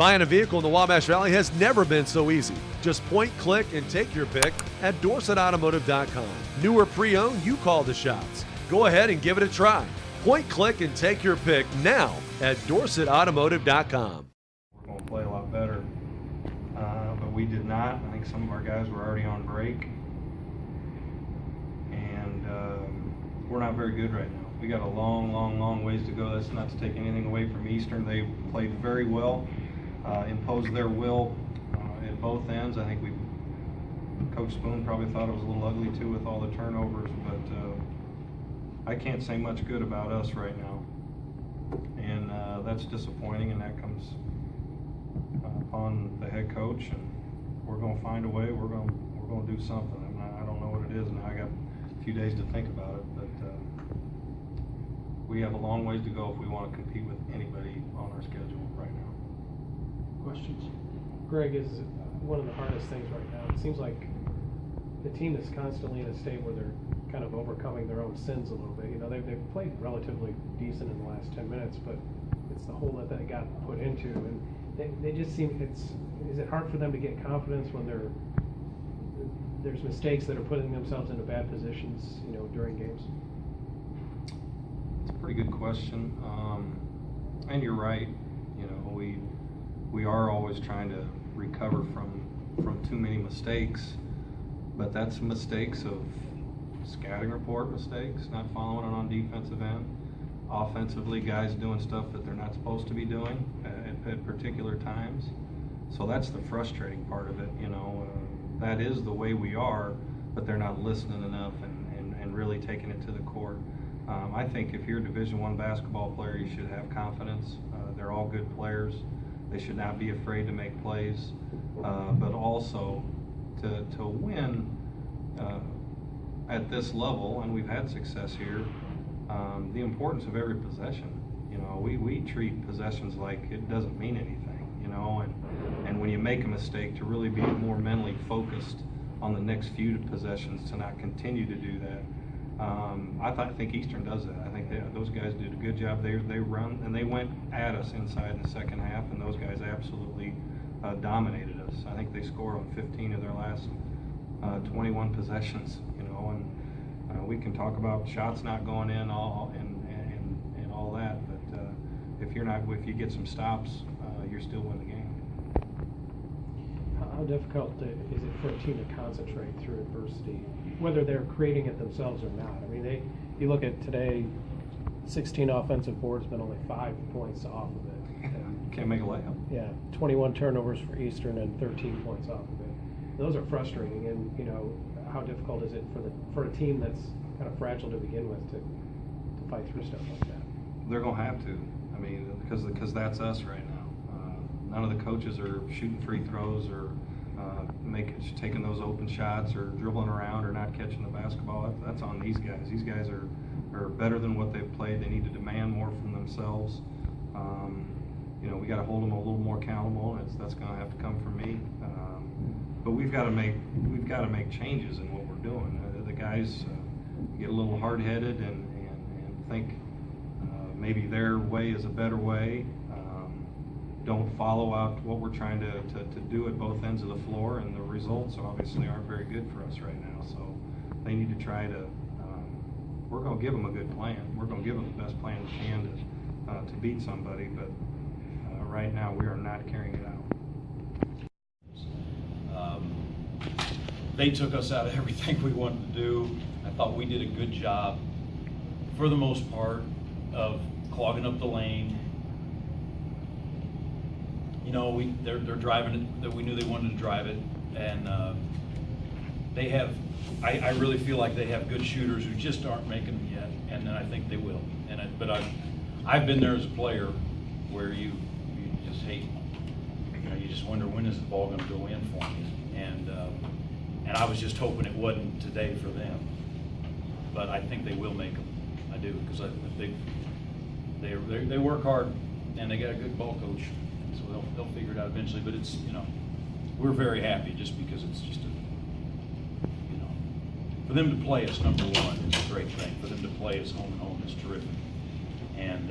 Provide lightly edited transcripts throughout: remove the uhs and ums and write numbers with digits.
Buying a vehicle in the Wabash Valley has never been so easy. Just point, click, and take your pick at DorsetAutomotive.com. New or pre-owned, you call the shots. Go ahead and give it a try. Point, click, and take your pick now at DorsetAutomotive.com. We're going to play a lot better, but we did not. I think some of our guys were already on break, and we're not very good right now. We got a long ways to go. That's not to take anything away from Eastern. They played very well, imposed their will at both ends. I think Coach Spoon probably thought it was a little ugly too with all the turnovers, but I can't say much good about us right now, and that's disappointing, and that comes upon the head coach. And we're going to find a way. We're going to do something. I don't know what it is now. I got a few days to think about it, but we have a long ways to go if we want to compete with anybody on our schedule right now. Questions? Greg, is one of the hardest things right now. It seems like the team is constantly in a state where they're kind of overcoming their own sins a little bit. You know, they've played relatively decent in the last 10 minutes, but it's the hole that they got put into, and they just seem, is it hard for them to get confidence when there's mistakes that are putting themselves into bad positions, you know, during games? It's a pretty good question, and you're right. You know, we are always trying to recover from too many mistakes, but that's mistakes of scouting report mistakes, not following it on defensive end. Offensively, guys doing stuff that they're not supposed to be doing at particular times. So that's the frustrating part of it. You know, that is the way we are, but they're not listening enough and really taking it to the court. I think if you're a Division I basketball player, you should have confidence. They're all good players. They should not be afraid to make plays, but also to win at this level, and we've had success here, the importance of every possession. You know, we treat possessions like it doesn't mean anything, you know, and when you make a mistake, to really be more mentally focused on the next few possessions, to not continue to do that. I think Eastern does that. I think those guys did a good job. They run, and they went at us inside in the second half, and those guys absolutely dominated us. I think they scored on 15 of their last 21 possessions, you know, and we can talk about shots not going in and all that, but if you get some stops, you're still winning the game. How difficult is it for a team to concentrate through adversity, whether they're creating it themselves or not? I mean, you look at today, 16 offensive boards, but only 5 points off of it. And, can't make a layup. Yeah, 21 turnovers for Eastern and 13 points off of it. Those are frustrating, and you know, how difficult is it for a team that's kind of fragile to begin with to fight through stuff like that? They're going to have to. I mean, because that's us right now. None of the coaches are shooting free throws or taking those open shots or dribbling around or not catching the basketball. That's on these guys. These guys are better than what they've played. They need to demand more from themselves. You know, we got to hold them a little more accountable. That's going to have to come from me. But we've got to make changes in what we're doing. The guys get a little hard-headed and think maybe their way is a better way. Don't follow out what we're trying to do at both ends of the floor, and the results obviously aren't very good for us right now. So they need to try to. We're going to give them a good plan. We're going to give them the best plan we can to beat somebody, but right now we are not carrying it out. They took us out of everything we wanted to do. I thought we did a good job, for the most part, of clogging up the lane. You know, they're driving it that we knew they wanted to drive it, and they have. I really feel like they have good shooters who just aren't making them yet, and then I think they will. But I've been there as a player where you just hate. You know, you just wonder, when is the ball going to go in for me, and I was just hoping it wasn't today for them. But I think they will make them. I do, because they work hard, and they got a good ball coach. So they'll figure it out eventually, but it's, you know, we're very happy just because it's just you know, for them to play us, number one, is a great thing. For them to play us home and home is terrific. And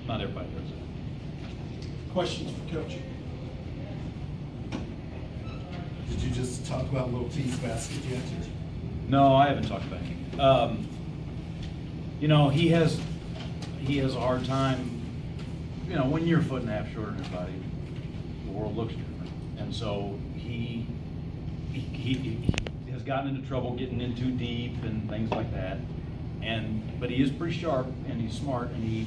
not everybody does it. Questions for Coach? Did you just talk about Little T's basket yet? No, I haven't talked about him. You know, he has a hard time. You know, when you're a foot and a half shorter than everybody, the world looks different, and so he has gotten into trouble getting in too deep and things like that. But he is pretty sharp and he's smart, and he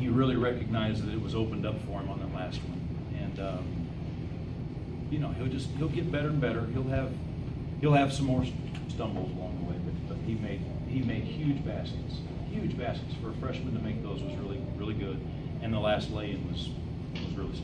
really recognized that it was opened up for him on the last one. And you know, he'll get better and better. He'll have some more stumbles along the way, but he made huge baskets. Huge baskets for a freshman to make those was really good. And the last lay-in was really